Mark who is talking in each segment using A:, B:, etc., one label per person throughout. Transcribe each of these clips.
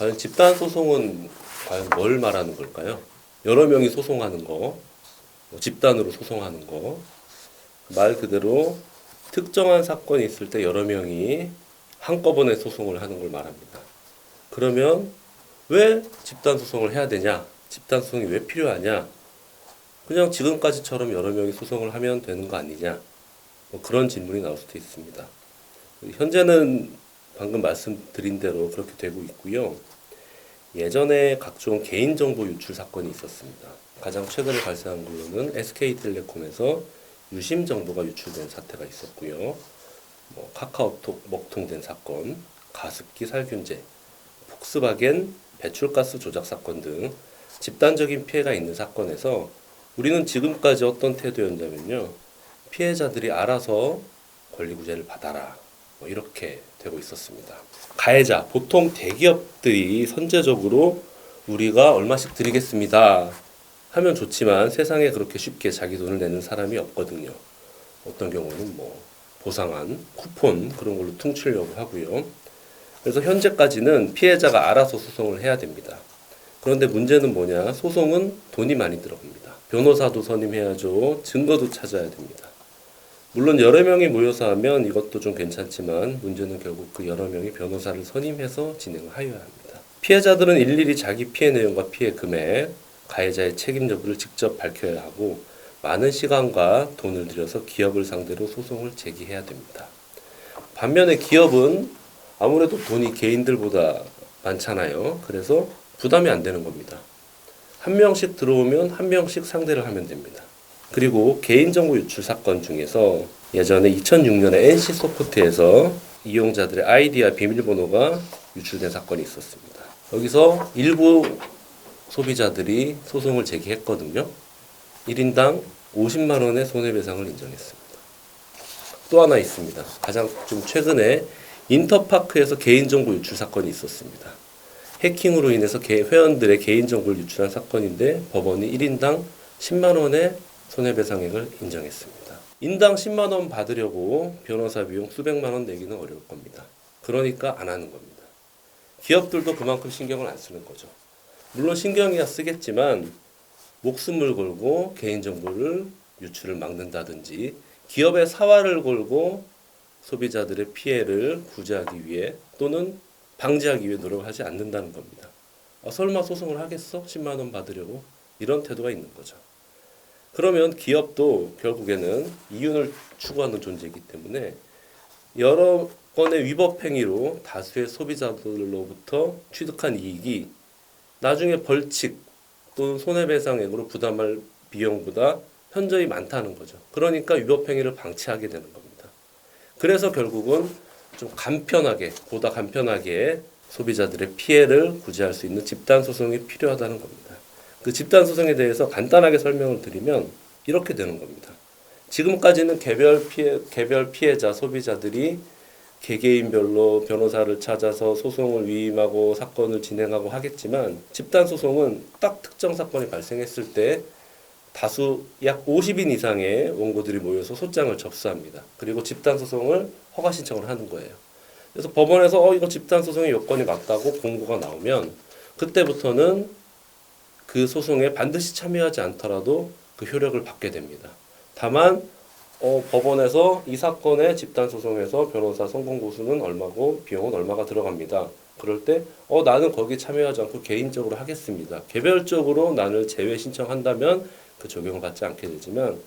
A: 과연 집단 소송은 과연 뭘 말하는 걸까요? 여러 명이 소송하는 거, 집단으로 소송하는 거, 말 그대로 특정한 사건이 있을 때 여러 명이 한꺼번에 소송을 하는 걸 말합니다. 그러면 왜 집단 소송을 해야 되냐? 집단 소송이 왜 필요하냐? 그냥 지금까지처럼 여러 명이 소송을 하면 되는 거 아니냐? 그런 질문이 나올 수도 있습니다. 현재는 방금 말씀드린 대로 그렇게 되고 있고요. 예전에 각종 개인정보 유출 사건이 있었습니다. 가장 최근에 발생한 걸로는 SK텔레콤에서 유심 정보가 유출된 사태가 있었고요. 카카오톡 먹통된 사건, 가습기 살균제, 폭스바겐 배출가스 조작 사건 등 집단적인 피해가 있는 사건에서 우리는 지금까지 어떤 태도였냐면요. 피해자들이 알아서 권리구제를 받아라. 이렇게 되고 있었습니다. 가해자, 보통 대기업들이 선제적으로 우리가 얼마씩 드리겠습니다 하면 좋지만 세상에 그렇게 쉽게 자기 돈을 내는 사람이 없거든요. 어떤 경우는 보상안, 쿠폰 그런 걸로 퉁치려고 하고요. 그래서 현재까지는 피해자가 알아서 소송을 해야 됩니다. 그런데 문제는 뭐냐? 소송은 돈이 많이 들어갑니다. 변호사도 선임해야죠. 증거도 찾아야 됩니다. 물론 여러 명이 모여서 하면 이것도 좀 괜찮지만 문제는 결국 그 여러 명이 변호사를 선임해서 진행을 하여야 합니다. 피해자들은 일일이 자기 피해 내용과 피해 금액, 가해자의 책임 여부를 직접 밝혀야 하고 많은 시간과 돈을 들여서 기업을 상대로 소송을 제기해야 됩니다. 반면에 기업은 아무래도 돈이 개인들보다 많잖아요. 그래서 부담이 안 되는 겁니다. 한 명씩 들어오면 한 명씩 상대를 하면 됩니다. 그리고 개인정보 유출 사건 중에서 예전에 2006년에 NC소프트에서 이용자들의 아이디와 비밀번호가 유출된 사건이 있었습니다. 여기서 일부 소비자들이 소송을 제기했거든요. 1인당 50만 원의 손해배상을 인정했습니다. 또 하나 있습니다. 가장 좀 최근에 인터파크에서 개인정보 유출 사건이 있었습니다. 해킹으로 인해서 회원들의 개인정보를 유출한 사건인데 법원이 1인당 10만 원의 손해배상액을 인정했습니다. 인당 10만 원 받으려고 변호사 비용 수백만 원 내기는 어려울 겁니다. 그러니까 안 하는 겁니다. 기업들도 그만큼 신경을 안 쓰는 거죠. 물론 신경이야 쓰겠지만 목숨을 걸고 개인정보를 유출을 막는다든지 기업의 사활을 걸고 소비자들의 피해를 구제하기 위해 또는 방지하기 위해 노력하지 않는다는 겁니다. 설마 소송을 하겠어? 10만 원 받으려고? 이런 태도가 있는 거죠. 그러면 기업도 결국에는 이윤을 추구하는 존재이기 때문에 여러 건의 위법 행위로 다수의 소비자들로부터 취득한 이익이 나중에 벌칙 또는 손해배상액으로 부담할 비용보다 현저히 많다는 거죠. 그러니까 위법 행위를 방치하게 되는 겁니다. 그래서 결국은 좀 보다 간편하게 소비자들의 피해를 구제할 수 있는 집단 소송이 필요하다는 겁니다. 그 집단 소송에 대해서 간단하게 설명을 드리면 이렇게 되는 겁니다. 지금까지는 개별 피해자 소비자들이 개개인별로 변호사를 찾아서 소송을 위임하고 사건을 진행하고 하겠지만 집단 소송은 딱 특정 사건이 발생했을 때 다수 약 50인 이상의 원고들이 모여서 소장을 접수합니다. 그리고 집단 소송을 허가 신청을 하는 거예요. 그래서 법원에서 이거 집단 소송의 요건이 맞다고 공고가 나오면 그때부터는 그 소송에 반드시 참여하지 않더라도 그 효력을 받게 됩니다. 다만 법원에서 이 사건의 집단 소송에서 변호사 성공 보수는 얼마고 비용은 얼마가 들어갑니다. 그럴 때 나는 거기 참여하지 않고 개인적으로 하겠습니다. 개별적으로 나를 제외 신청한다면 그 적용을 받지 않게 되지만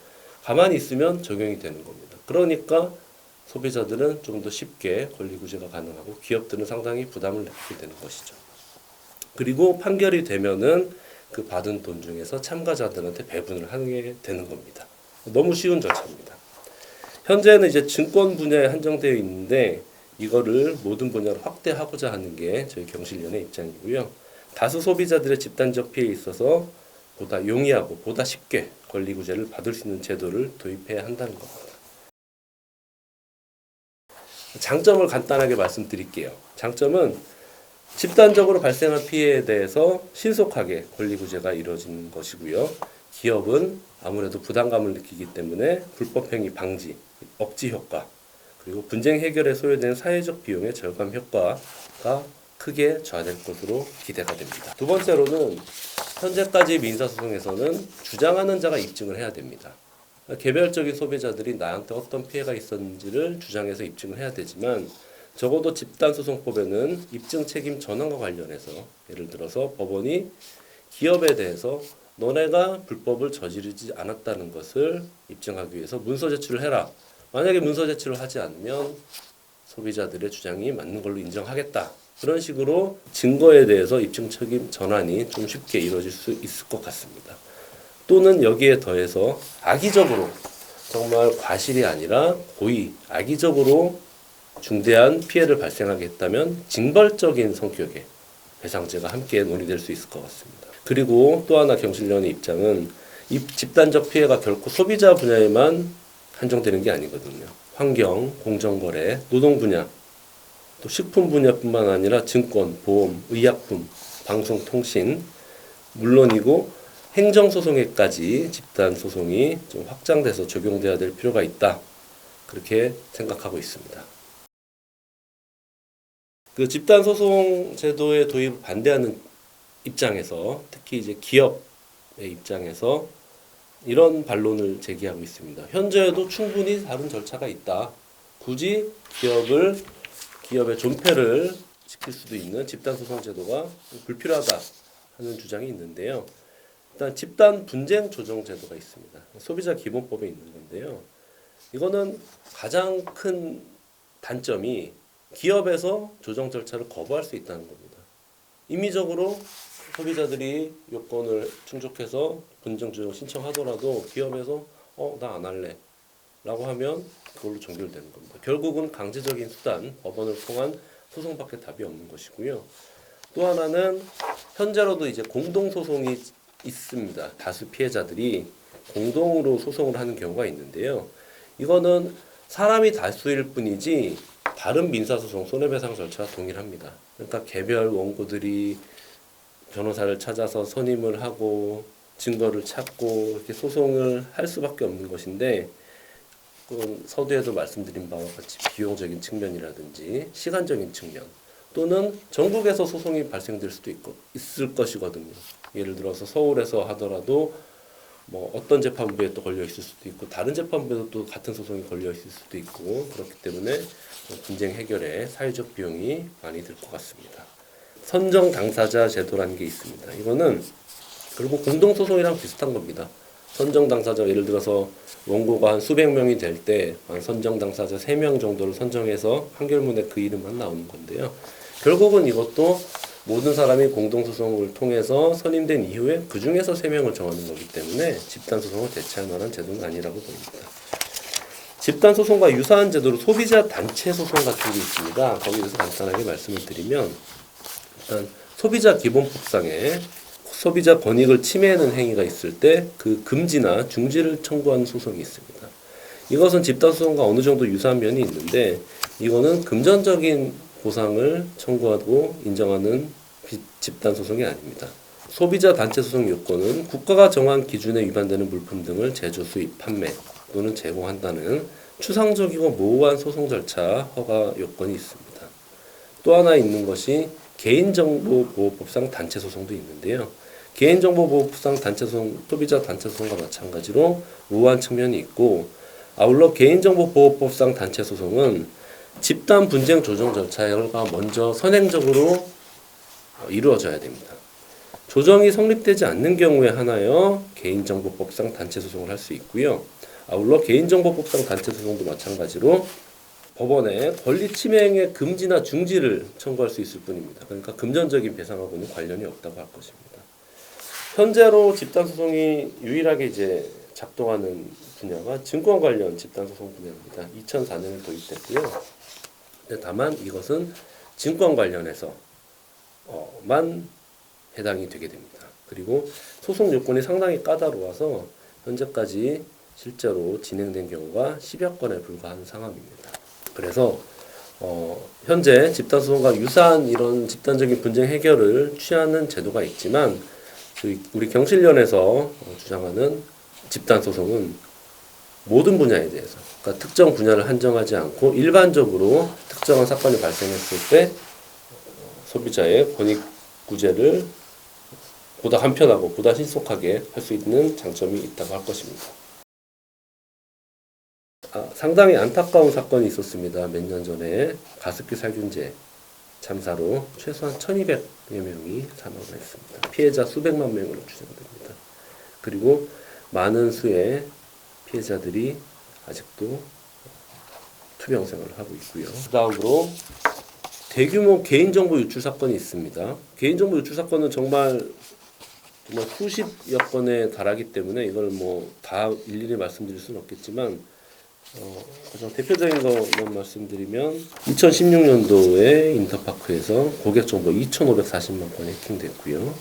A: 가만히 있으면 적용이 되는 겁니다. 그러니까 소비자들은 좀 더 쉽게 권리구제가 가능하고 기업들은 상당히 부담을 느끼게 되는 것이죠. 그리고 판결이 되면은 그 받은 돈 중에서 참가자들한테 배분을 하게 되는 겁니다. 너무 쉬운 절차입니다. 현재는 이제 증권 분야에 한정되어 있는데 이거를 모든 분야로 확대하고자 하는 게 저희 경실련의 입장이고요. 다수 소비자들의 집단적 피해에 있어서 보다 용이하고 보다 쉽게 권리구제를 받을 수 있는 제도를 도입해야 한다는 겁니다. 장점을 간단하게 말씀드릴게요. 장점은 집단적으로 발생한 피해에 대해서 신속하게 권리구제가 이루어지는 것이고요. 기업은 아무래도 부담감을 느끼기 때문에 불법행위 방지, 억지 효과, 그리고 분쟁 해결에 소요되는 사회적 비용의 절감 효과가 크게 좌될 것으로 기대가 됩니다. 두 번째로는 현재까지 민사소송에서는 주장하는 자가 입증을 해야 됩니다. 개별적인 소비자들이 나한테 어떤 피해가 있었는지를 주장해서 입증을 해야 되지만 적어도 집단소송법에는 입증 책임 전환과 관련해서 예를 들어서 법원이 기업에 대해서 너네가 불법을 저지르지 않았다는 것을 입증하기 위해서 문서 제출을 해라. 만약에 문서 제출을 하지 않으면 소비자들의 주장이 맞는 걸로 인정하겠다. 그런 식으로 증거에 대해서 입증 책임 전환이 좀 쉽게 이루어질 수 있을 것 같습니다. 또는 여기에 더해서 악의적으로 정말 과실이 아니라 고의, 악의적으로 중대한 피해를 발생하게 했다면 징벌적인 성격의 배상제가 함께 논의될 수 있을 것 같습니다. 그리고 또 하나 경실련의 입장은 이 집단적 피해가 결코 소비자 분야에만 한정되는 게 아니거든요. 환경, 공정거래, 노동 분야, 또 식품 분야뿐만 아니라 증권, 보험, 의약품, 방송, 통신 물론이고 행정소송에까지 집단소송이 좀 확장돼서 적용돼야 될 필요가 있다. 그렇게 생각하고 있습니다. 그 집단소송 제도의 도입을 반대하는 입장에서 특히 이제 기업의 입장에서 이런 반론을 제기하고 있습니다. 현재에도 충분히 다른 절차가 있다. 굳이 기업의 존폐를 시킬 수도 있는 집단소송 제도가 불필요하다 하는 주장이 있는데요. 일단 집단 분쟁 조정 제도가 있습니다. 소비자 기본법에 있는 건데요. 이거는 가장 큰 단점이 기업에서 조정 절차를 거부할 수 있다는 겁니다. 임의적으로 소비자들이 요건을 충족해서 분쟁 조정 신청하더라도 기업에서 나 안 할래 라고 하면 그걸로 종결되는 겁니다. 결국은 강제적인 수단, 법원을 통한 소송밖에 답이 없는 것이고요. 또 하나는 현재로도 이제 공동소송이 있습니다. 다수 피해자들이 공동으로 소송을 하는 경우가 있는데요. 이거는 사람이 다수일 뿐이지 다른 민사소송, 손해배상 절차와 동일합니다. 그러니까 개별 원고들이 변호사를 찾아서 선임을 하고 증거를 찾고 이렇게 소송을 할 수밖에 없는 것인데 서두에도 말씀드린 바와 같이 비용적인 측면이라든지 시간적인 측면 또는 전국에서 소송이 발생될 수도 있을 것이거든요. 예를 들어서 서울에서 하더라도 뭐 어떤 재판부에 또 걸려 있을 수도 있고 다른 재판부에도 또 같은 소송이 걸려 있을 수도 있고 그렇기 때문에 분쟁 해결에 사회적 비용이 많이 들 것 같습니다. 선정 당사자 제도라는 게 있습니다. 이거는 그리고 공동소송이랑 비슷한 겁니다. 선정 당사자 예를 들어서 원고가 한 수백 명이 될 때 선정 당사자 3명 정도를 선정해서 판결문에 그 이름만 나오는 건데요. 결국은 이것도 모든 사람이 공동소송을 통해서 선임된 이후에 그 중에서 3명을 정하는 거기 때문에 집단소송을 대체할 만한 제도는 아니라고 봅니다. 집단소송과 유사한 제도로 소비자 단체 소송 같은 게 있습니다. 거기에 대해서 간단하게 말씀을 드리면 일단 소비자 기본법상에 소비자 권익을 침해하는 행위가 있을 때 그 금지나 중지를 청구하는 소송이 있습니다. 이것은 집단소송과 어느 정도 유사한 면이 있는데 이거는 금전적인 보상을 청구하고 인정하는 집단소송이 아닙니다. 소비자 단체 소송 요건은 국가가 정한 기준에 위반되는 물품 등을 제조, 수입, 판매 또는 제공한다는 추상적이고 모호한 소송 절차 허가 요건이 있습니다. 또 하나 있는 것이 개인정보보호법상 단체 소송도 있는데요. 개인정보보호법상 단체 소송, 소비자 단체 소송과 마찬가지로 모호한 측면이 있고 아울러 개인정보보호법상 단체 소송은 집단 분쟁 조정 절차가 먼저 선행적으로 이루어져야 됩니다. 조정이 성립되지 않는 경우에 하나여 개인정보법상 단체 소송을 할 수 있고요. 아울러 개인정보법상 단체 소송도 마찬가지로 법원에 권리 침해행의 금지나 중지를 청구할 수 있을 뿐입니다. 그러니까 금전적인 배상하고는 관련이 없다고 할 것입니다. 현재로 집단소송이 유일하게 이제 작동하는 분야가 증권 관련 집단소송 분야입니다. 2004년에 도입됐고요. 근데 다만 이것은 증권 관련해서만 해당이 되게 됩니다. 그리고 소송 요건이 상당히 까다로워서 현재까지 실제로 진행된 경우가 10여 건에 불과한 상황입니다. 그래서 현재 집단소송과 유사한 이런 집단적인 분쟁 해결을 취하는 제도가 있지만 우리 경실련에서 주장하는 집단 소송은 모든 분야에 대해서, 그러니까 특정 분야를 한정하지 않고 일반적으로 특정한 사건이 발생했을 때 소비자의 권익 구제를 보다 간편하고 보다 신속하게 할 수 있는 장점이 있다고 할 것입니다. 상당히 안타까운 사건이 있었습니다. 몇 년 전에 가습기 살균제 참사로 최소한 1200여 명이 사망을 했습니다. 피해자 수백만 명으로 추정됩니다. 그리고 많은 수의 피해자들이 아직도 투병 생활을 하고 있고요. 그 다음으로 대규모 개인정보 유출 사건이 있습니다. 개인정보 유출 사건은 정말 수십여 건에 달하기 때문에 이걸 뭐 다 일일이 말씀드릴 수는 없겠지만 가장 대표적인 것만 말씀드리면 2016년도에 인터파크에서 고객 정보 2,540만 건이 해킹됐고요.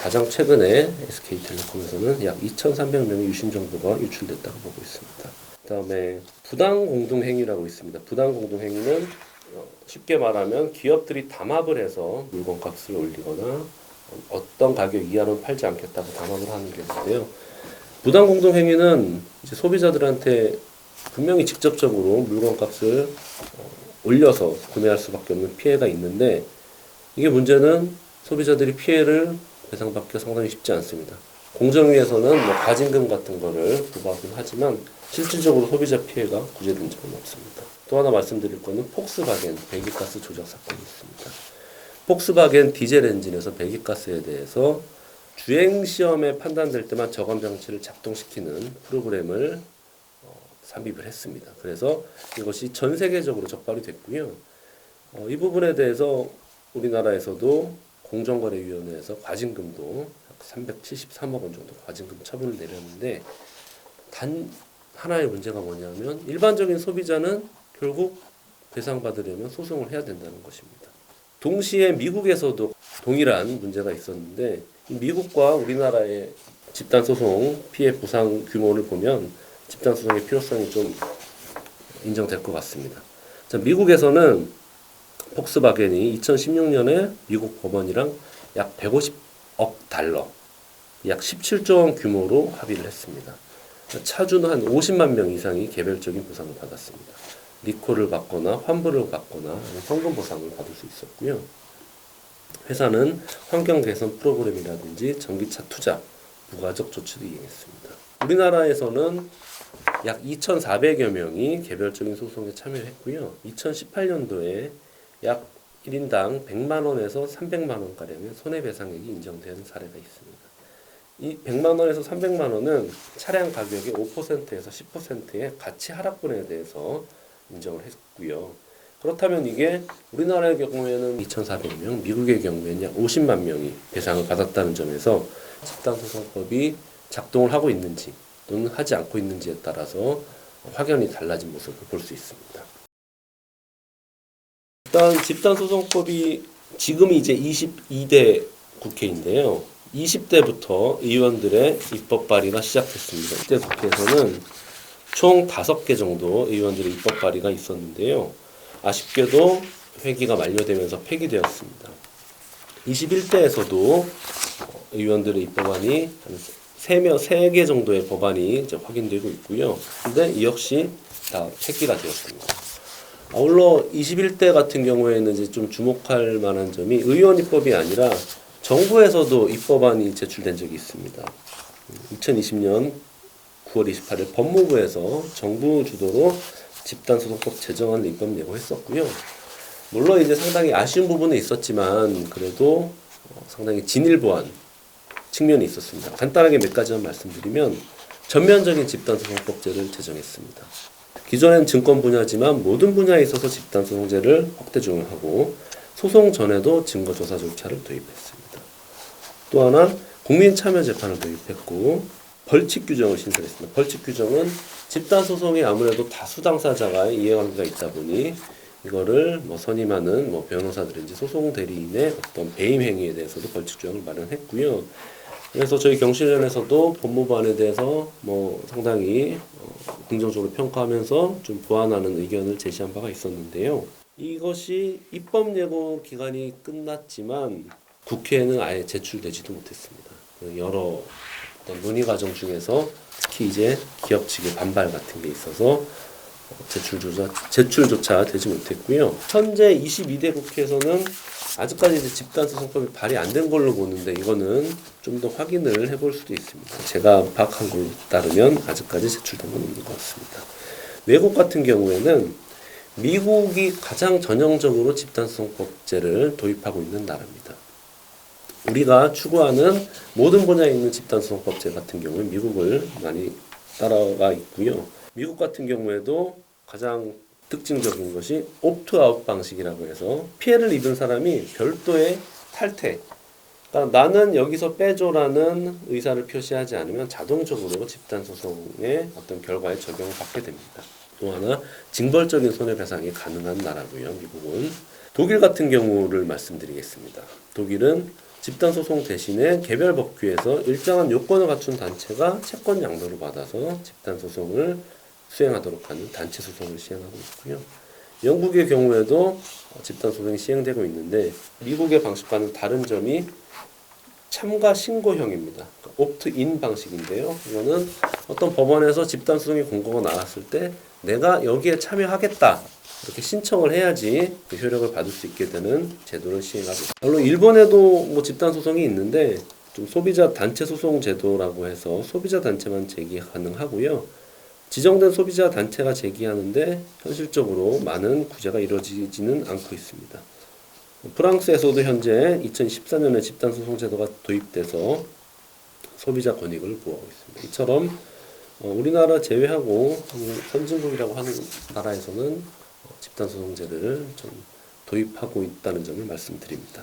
A: 가장 최근에 SK텔레콤에서는 약 2,300명의 유심 정보가 유출됐다고 보고 있습니다. 그다음에 부당 공동 행위라고 있습니다. 부당 공동 행위는 쉽게 말하면 기업들이 담합을 해서 물건값을 올리거나 어떤 가격 이하로는 팔지 않겠다고 담합을 하는 경우인데요. 부당 공동 행위는 이제 소비자들한테 분명히 직접적으로 물건값을 올려서 구매할 수밖에 없는 피해가 있는데, 이게 문제는 소비자들이 피해를 배상받기가 상당히 쉽지 않습니다. 공정위에서는 뭐 과징금 같은 거를 부과하긴 하지만 실질적으로 소비자 피해가 구제된 적은 없습니다. 또 하나 말씀드릴 거는 폭스바겐 배기가스 조작 사건이 있습니다. 폭스바겐 디젤 엔진에서 배기가스에 대해서 주행 시험에 판단될 때만 저감 장치를 작동시키는 프로그램을 삽입을 했습니다. 그래서 이것이 전 세계적으로 적발이 됐고요. 이 부분에 대해서 우리나라에서도 공정거래위원회에서 과징금도 373억 원 정도 과징금 처분을 내렸는데, 단 하나의 문제가 뭐냐면 일반적인 소비자는 결국 배상받으려면 소송을 해야 된다는 것입니다. 동시에 미국에서도 동일한 문제가 있었는데, 미국과 우리나라의 집단소송 피해 보상 규모를 보면 집단소송의 필요성이 좀 인정될 것 같습니다. 자, 미국에서는 폭스바겐이 2016년에 미국 법원이랑 약 150억 달러, 약 17조 원 규모로 합의를 했습니다. 차주는 한 50만 명 이상이 개별적인 보상을 받았습니다. 리콜을 받거나 환불을 받거나 현금 보상을 받을 수 있었고요. 회사는 환경 개선 프로그램이라든지 전기차 투자, 부가적 조치도 이행했습니다. 우리나라에서는 약 2,400여 명이 개별적인 소송에 참여했고요. 2018년도에 약 1인당 100만 원에서 300만 원가량의 손해배상액이 인정되는 사례가 있습니다. 이 100만 원에서 300만 원은 차량 가격의 5%에서 10%의 가치 하락분에 대해서 인정을 했고요. 그렇다면 이게 우리나라의 경우에는 2,400명, 미국의 경우에는 약 50만 명이 배상을 받았다는 점에서 집단소송법이 작동을 하고 있는지 또는 하지 않고 있는지에 따라서 확연히 달라진 모습을 볼 수 있습니다. 일단 집단소송법이 지금이 이제 22대 국회인데요. 20대부터 의원들의 입법 발의가 시작됐습니다. 이때 국회에서는 총 5개 정도 의원들의 입법 발의가 있었는데요. 아쉽게도 회기가 만료되면서 폐기되었습니다. 21대에서도 의원들의 입법안이 한 3개 정도의 법안이 이제 확인되고 있고요. 근데 이 역시 다 폐기가 되었습니다. 아울러 21대 같은 경우에는 이제 좀 주목할 만한 점이 의원 입법이 아니라 정부에서도 입법안이 제출된 적이 있습니다. 2020년 9월 28일 법무부에서 정부 주도로 집단소송법 제정안을 입법 예고했었고요. 물론 이제 상당히 아쉬운 부분은 있었지만 그래도 상당히 진일보한 측면이 있었습니다. 간단하게 몇 가지만 말씀드리면 전면적인 집단소송법제를 제정했습니다. 기존엔 증권 분야지만 모든 분야에 있어서 집단소송제를 확대 적용하고 소송 전에도 증거조사 절차를 도입했습니다. 또 하나 국민참여재판을 도입했고 벌칙 규정을 신설했습니다. 벌칙 규정은 집단소송에 아무래도 다수 당사자가 이해관계가 있다 보니 이거를 선임하는 변호사들인지 소송 대리인의 어떤 배임 행위에 대해서도 벌칙 규정을 마련했고요. 그래서 저희 경실련에서도 법무부안에 대해서 상당히 긍정적으로 평가하면서 좀 보완하는 의견을 제시한 바가 있었는데요. 이것이 입법 예고 기간이 끝났지만 국회에는 아예 제출되지도 못했습니다. 여러 어떤 논의 과정 중에서 특히 이제 기업 측의 반발 같은 게 있어서 제출조차 되지 못했고요. 현재 22대 국회에서는 아직까지 이제 집단소송법이 발의 안 된 걸로 보는데 이거는 좀 더 확인을 해볼 수도 있습니다. 제가 파악한 걸로 따르면 아직까지 제출된 건 없는 것 같습니다. 외국 같은 경우에는 미국이 가장 전형적으로 집단소송법제를 도입하고 있는 나라입니다. 우리가 추구하는 모든 분야에 있는 집단소송법제 같은 경우는 미국을 많이 따라가 있고요. 미국 같은 경우에도 가장 특징적인 것이 옵트아웃 방식이라고 해서 피해를 입은 사람이 별도의 탈퇴, 그러니까 나는 여기서 빼줘라는 의사를 표시하지 않으면 자동적으로 집단소송의 어떤 결과에 적용을 받게 됩니다. 또 하나 징벌적인 손해배상이 가능한 나라고요. 미국은. 독일 같은 경우를 말씀드리겠습니다. 독일은 집단소송 대신에 개별 법규에서 일정한 요건을 갖춘 단체가 채권 양도를 받아서 집단소송을 수행하도록 하는 단체 소송을 시행하고 있고요. 영국의 경우에도 집단소송이 시행되고 있는데 미국의 방식과는 다른 점이 참가 신고형입니다. 옵트인 방식인데요. 이거는 어떤 법원에서 집단소송이 공고가 나왔을 때 내가 여기에 참여하겠다 이렇게 신청을 해야지 그 효력을 받을 수 있게 되는 제도를 시행하고 있습니다. 물론 일본에도 뭐 집단소송이 있는데 좀 소비자 단체 소송 제도라고 해서 소비자 단체만 제기 가능하고요. 지정된 소비자 단체가 제기하는데 현실적으로 많은 구제가 이루어지지는 않고 있습니다. 프랑스에서도 현재 2014년에 집단소송 제도가 도입돼서 소비자 권익을 보호하고 있습니다. 이처럼 우리나라 제외하고 선진국이라고 하는 나라에서는 집단소송제를 좀 도입하고 있다는 점을 말씀드립니다.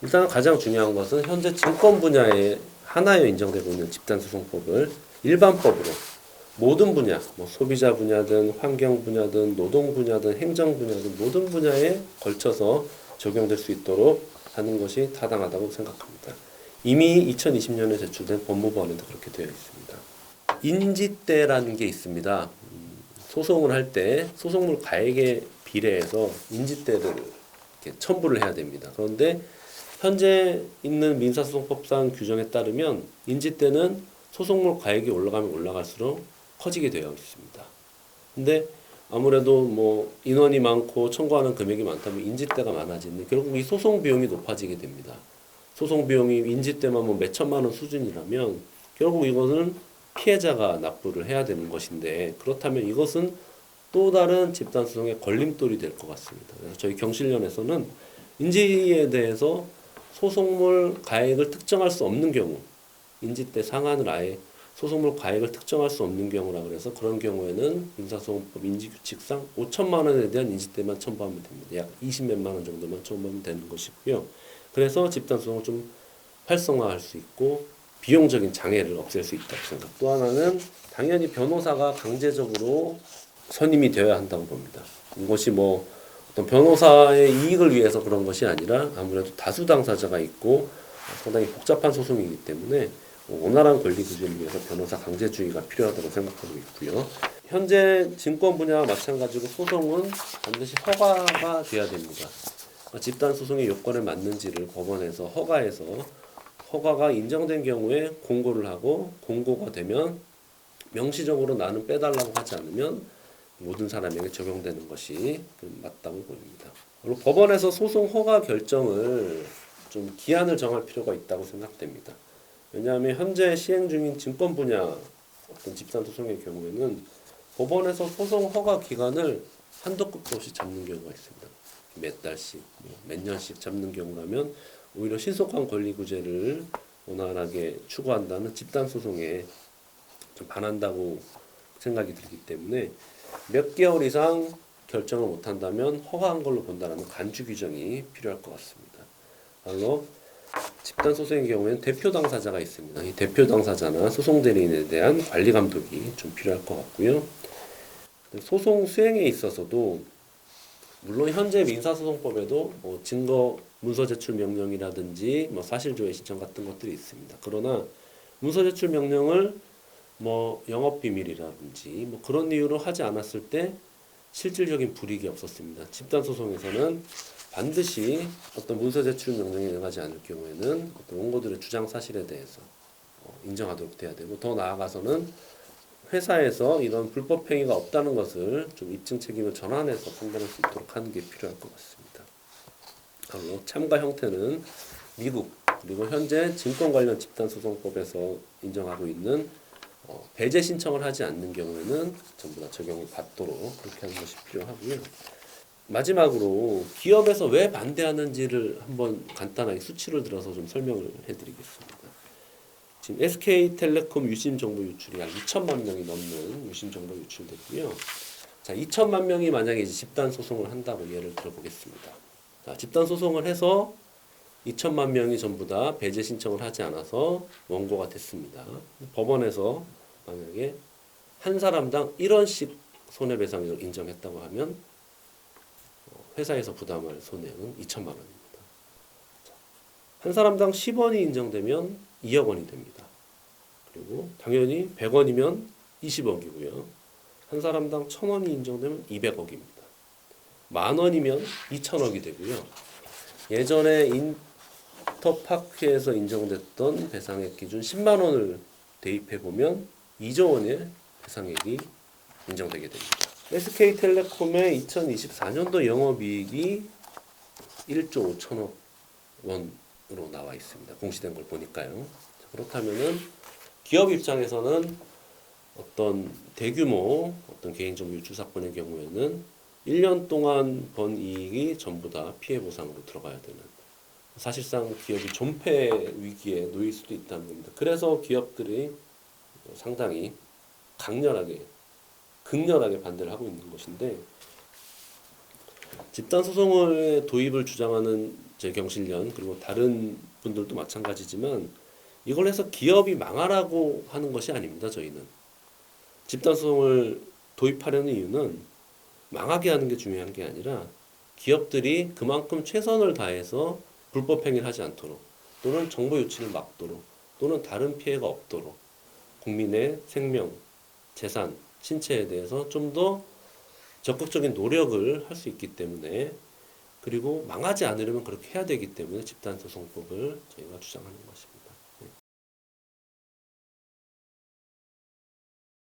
A: 일단 가장 중요한 것은 현재 증권 분야에 하나에 인정되고 있는 집단소송법을 일반법으로 모든 분야, 뭐 소비자 분야든 환경 분야든 노동 분야든 행정 분야든 모든 분야에 걸쳐서 적용될 수 있도록 하는 것이 타당하다고 생각합니다. 이미 2020년에 제출된 법무부안에도 그렇게 되어 있습니다. 인지대라는 게 있습니다. 소송을 할 때 소송물 가액에 비례해서 인지대를 이렇게 첨부를 해야 됩니다. 그런데 현재 있는 민사소송법상 규정에 따르면 인지대는 소송물 가액이 올라가면 올라갈수록 커지게 되어 있습니다. 근데 아무래도 뭐 인원이 많고 청구하는 금액이 많다면 인지대가 많아지는 결국 이 소송 비용이 높아지게 됩니다. 소송 비용이 인지대만 뭐 몇천만 원 수준이라면 결국 이것은 피해자가 납부를 해야 되는 것인데 그렇다면 이것은 또 다른 집단소송의 걸림돌이 될 것 같습니다. 그래서 저희 경실련에서는 인지에 대해서 소송물 가액을 특정할 수 없는 경우 인지대 상한을 아예 소송물 가액을 특정할 수 없는 경우라 그래서 그런 경우에는 민사소송법 인지규칙상 5천만 원에 대한 인지대만 첨부하면 됩니다. 약 20몇만 원 정도만 첨부하면 되는 것이고요. 그래서 집단소송을 좀 활성화할 수 있고 비용적인 장애를 없앨 수 있다고 생각. 또 하나는 당연히 변호사가 강제적으로 선임이 되어야 한다고 봅니다. 이것이 뭐 어떤 변호사의 이익을 위해서 그런 것이 아니라 아무래도 다수 당사자가 있고 상당히 복잡한 소송이기 때문에 원활한 권리 구제를 위해서 변호사 강제주의가 필요하다고 생각하고 있고요. 현재 증권 분야와 마찬가지로 소송은 반드시 허가가 돼야 됩니다. 집단 소송의 요건에 맞는지를 법원에서 허가해서 허가가 인정된 경우에 공고를 하고 공고가 되면 명시적으로 나는 빼달라고 하지 않으면 모든 사람에게 적용되는 것이 맞다고 보입니다. 그리고 법원에서 소송 허가 결정을 좀 기한을 정할 필요가 있다고 생각됩니다. 왜냐하면 현재 시행 중인 증권 분야 어떤 집단 소송의 경우에는 법원에서 소송 허가 기간을 한도 끝도 없이 잡는 경우가 있습니다. 몇 달씩, 몇 년씩 잡는 경우라면 오히려 신속한 권리 구제를 원활하게 추구한다는 집단 소송에 좀 반한다고 생각이 들기 때문에 몇 개월 이상 결정을 못한다면 허가한 걸로 본다는 간주 규정이 필요할 것 같습니다. 바로 집단 소송의 경우에는 대표 당사자가 있습니다. 이 대표 당사자나 소송 대리인에 대한 관리 감독이 좀 필요할 것 같고요. 소송 수행에 있어서도 물론 현재 민사소송법에도 뭐 증거 문서 제출 명령이라든지 뭐 사실조회 신청 같은 것들이 있습니다. 그러나 문서 제출 명령을 뭐 영업 비밀이라든지 뭐 그런 이유로 하지 않았을 때 실질적인 불이익이 없었습니다. 집단 소송에서는 반드시 어떤 문서 제출 명령이 응하지 않을 경우에는 어떤 원고들의 주장 사실에 대해서 인정하도록 돼야 되고, 더 나아가서는 회사에서 이런 불법 행위가 없다는 것을 좀 입증 책임을 전환해서 판단할 수 있도록 하는 게 필요할 것 같습니다. 그리고 참가 형태는 미국 그리고 현재 증권 관련 집단소송법에서 인정하고 있는 배제 신청을 하지 않는 경우에는 전부 다 적용을 받도록 그렇게 하는 것이 필요하고요. 마지막으로 기업에서 왜 반대하는지를 한번 간단하게 수치를 들어서 좀 설명을 해드리겠습니다. 지금 SK텔레콤 유심 정보 유출이 약 2천만 명이 넘는 유심 정보 유출됐고요. 자, 2천만 명이 만약에 이제 집단 소송을 한다고 예를 들어보겠습니다. 자, 집단 소송을 해서 2천만 명이 전부 다 배제 신청을 하지 않아서 원고가 됐습니다. 법원에서 만약에 한 사람당 1원씩 손해배상을 인정했다고 하면 회사에서 부담할 손해는 2천만 원입니다. 한 사람당 10원이 인정되면 2억 원이 됩니다. 그리고 당연히 100원이면 20억이고요. 한 사람당 1,000원이 인정되면 200억입니다. 만 원이면 2천억이 되고요. 예전에 인터파크에서 인정됐던 배상액 기준 10만 원을 대입해 보면 2조 원의 배상액이 인정되게 됩니다. SK텔레콤의 2024년도 영업이익이 1조 5천억 원으로 나와 있습니다. 공시된 걸 보니까요. 그렇다면은 기업 입장에서는 어떤 대규모 어떤 개인정보 유출 사건의 경우에는 1년 동안 번 이익이 전부 다 피해 보상으로 들어가야 되는, 사실상 기업이 존폐 위기에 놓일 수도 있다는 겁니다. 그래서 기업들이 상당히 극렬하게 반대를 하고 있는 것인데, 집단소송의 도입을 주장하는 제 경실련 그리고 다른 분들도 마찬가지지만 이걸 해서 기업이 망하라고 하는 것이 아닙니다. 저희는 집단소송을 도입하려는 이유는 망하게 하는 게 중요한 게 아니라 기업들이 그만큼 최선을 다해서 불법 행위를 하지 않도록, 또는 정보 유출을 막도록, 또는 다른 피해가 없도록 국민의 생명, 재산, 신체에 대해서 좀 더 적극적인 노력을 할 수 있기 때문에, 그리고 망하지 않으려면 그렇게 해야 되기 때문에 집단소송법을 저희가 주장하는 것입니다.